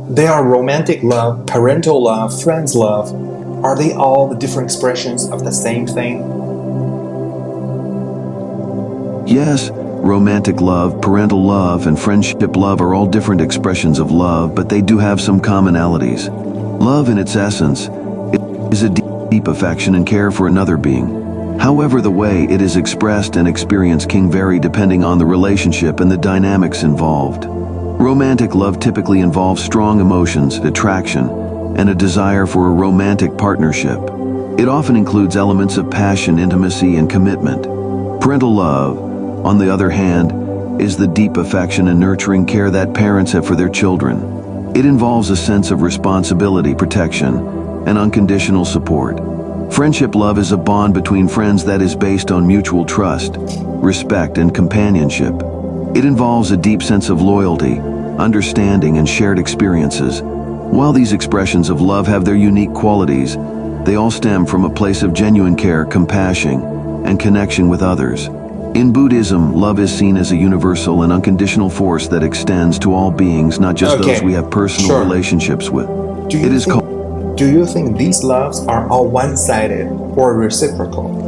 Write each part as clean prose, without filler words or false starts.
They are romantic love, parental love, friends love. Are they all the different expressions of the same thing? Yes, romantic love, parental love, and friendship love are all different expressions of love, but they do have some commonalities. Love, in its essence, is a deep affection and care for another being. However, the way it is expressed and experienced can vary depending on the relationship and the dynamics involved. Romantic love typically involves strong emotions, attraction, and a desire for a romantic partnership. It often includes elements of passion, intimacy, and commitment. Parental love, on the other hand, is the deep affection and nurturing care that parents have for their children. It involves a sense of responsibility, protection, and unconditional support. Friendship love is a bond between friends that is based on mutual trust, respect, and companionship. It involves a deep sense of loyalty, understanding, and shared experiences. While these expressions of love have their unique qualities, they all stem from a place of genuine care, compassion, and connection with others. In Buddhism, love is seen as a universal and unconditional force that extends to all beings, not just those we have personal relationships with. Do you think these loves are all one-sided or reciprocal?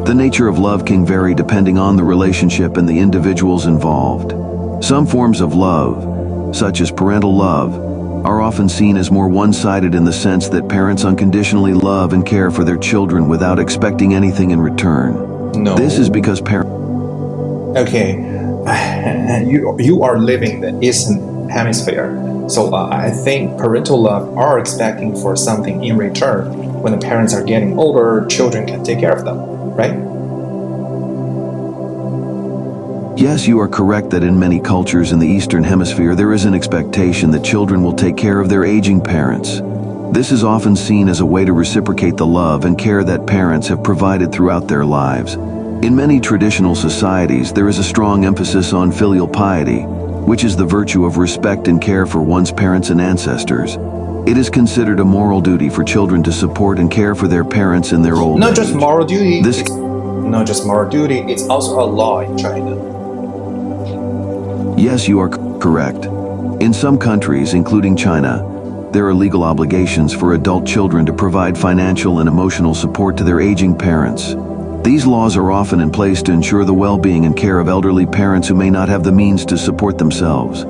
The nature of love can vary depending on the relationship and the individuals involved. Some forms of love, such as parental love, are often seen as more one-sided in the sense that parents unconditionally love and care for their children without expecting anything in return. No. This is because Okay, you are living the Eastern Hemisphere, so I think parental love are expecting for something in return. When the parents are getting older, children can take care of them, right? Yes, you are correct that in many cultures in the Eastern Hemisphere there is an expectation that children will take care of their aging parents. This is often seen as a way to reciprocate the love and care that parents have provided throughout their lives. In many traditional societies, there is a strong emphasis on filial piety, which is the virtue of respect and care for one's parents and ancestors. It is considered a moral duty for children to support and care for their parents in their old age. Not just moral duty, not just moral duty, it's also a law in China. Yes, you are correct. In some countries, including China, there are legal obligations for adult children to provide financial and emotional support to their aging parents. These laws are often in place to ensure the well-being and care of elderly parents who may not have the means to support themselves.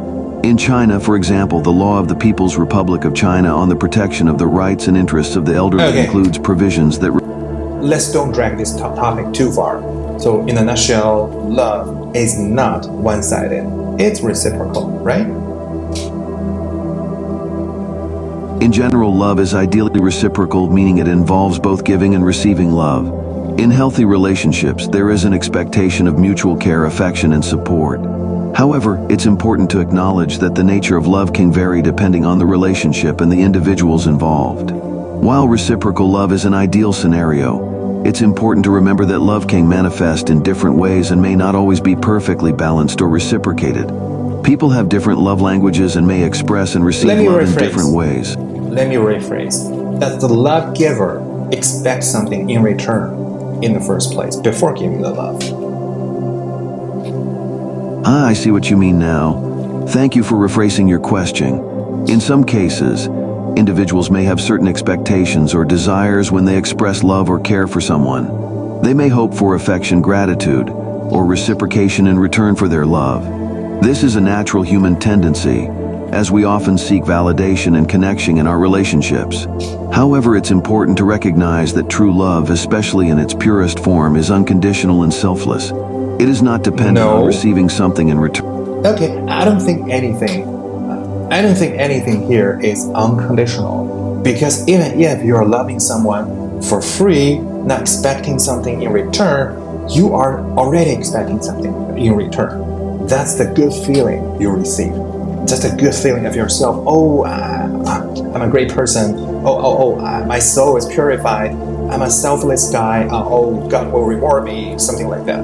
In China, for example, the law of the People's Republic of China on the protection of the rights and interests of the elderly includes provisions that... Let's don't drag this topic too far. So, in a nutshell, love is not one-sided. It's reciprocal, right? In general, love is ideally reciprocal, meaning it involves both giving and receiving love. In healthy relationships, there is an expectation of mutual care, affection, and support. However, it's important to acknowledge that the nature of love can vary depending on the relationship and the individuals involved. While reciprocal love is an ideal scenario, it's important to remember that love can manifest in different ways and may not always be perfectly balanced or reciprocated. People have different love languages and may express and receive love in different ways. Let me rephrase. Does the love giver expect something in return in the first place before giving the love? I see what you mean now. Thank you for rephrasing your question. In some cases, individuals may have certain expectations or desires when they express love or care for someone. They may hope for affection, gratitude, or reciprocation in return for their love. This is a natural human tendency, as we often seek validation and connection in our relationships. However, it's important to recognize that true love, especially in its purest form, is unconditional and selfless. It is not dependent on receiving something in return. Okay, I don't think anything here is unconditional. Because even if you're loving someone for free, not expecting something in return, you are already expecting something in return. That's the good feeling you receive. Just a good feeling of yourself. Oh, I'm a great person. My soul is purified. I'm a selfless guy. Oh, God will reward me. Something like that.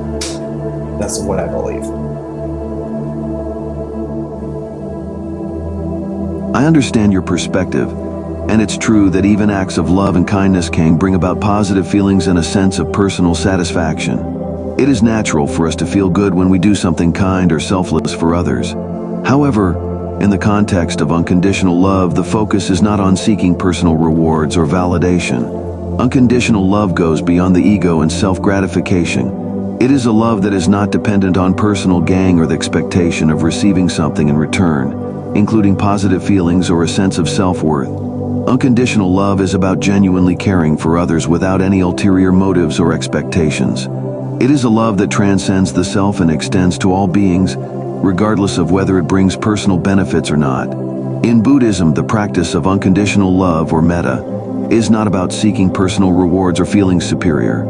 That's what I believe. I understand your perspective, and it's true that even acts of love and kindness can bring about positive feelings and a sense of personal satisfaction. It is natural for us to feel good when we do something kind or selfless for others. However, In the context of unconditional love, the focus is not on seeking personal rewards or validation. Unconditional love goes beyond the ego and self-gratification. It is a love that is not dependent on personal gain or the expectation of receiving something in return, including positive feelings or a sense of self-worth. Unconditional love is about genuinely caring for others without any ulterior motives or expectations. It is a love that transcends the self and extends to all beings, regardless of whether it brings personal benefits or not. In Buddhism, the practice of unconditional love, or metta, is not about seeking personal rewards or feeling superior.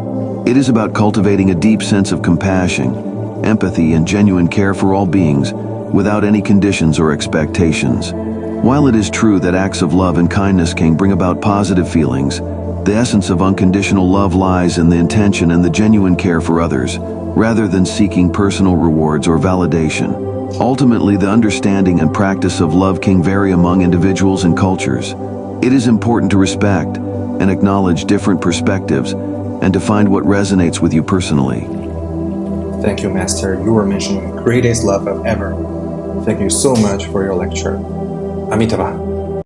It is about cultivating a deep sense of compassion, empathy, and genuine care for all beings, without any conditions or expectations. While it is true that acts of love and kindness can bring about positive feelings, the essence of unconditional love lies in the intention and the genuine care for others, rather than seeking personal rewards or validation. Ultimately, the understanding and practice of love can vary among individuals and cultures. It is important to respect and acknowledge different perspectives and to find what resonates with you personally. Thank you, Master. You were mentioning greatest love of ever. Thank you so much for your lecture. Amitabha.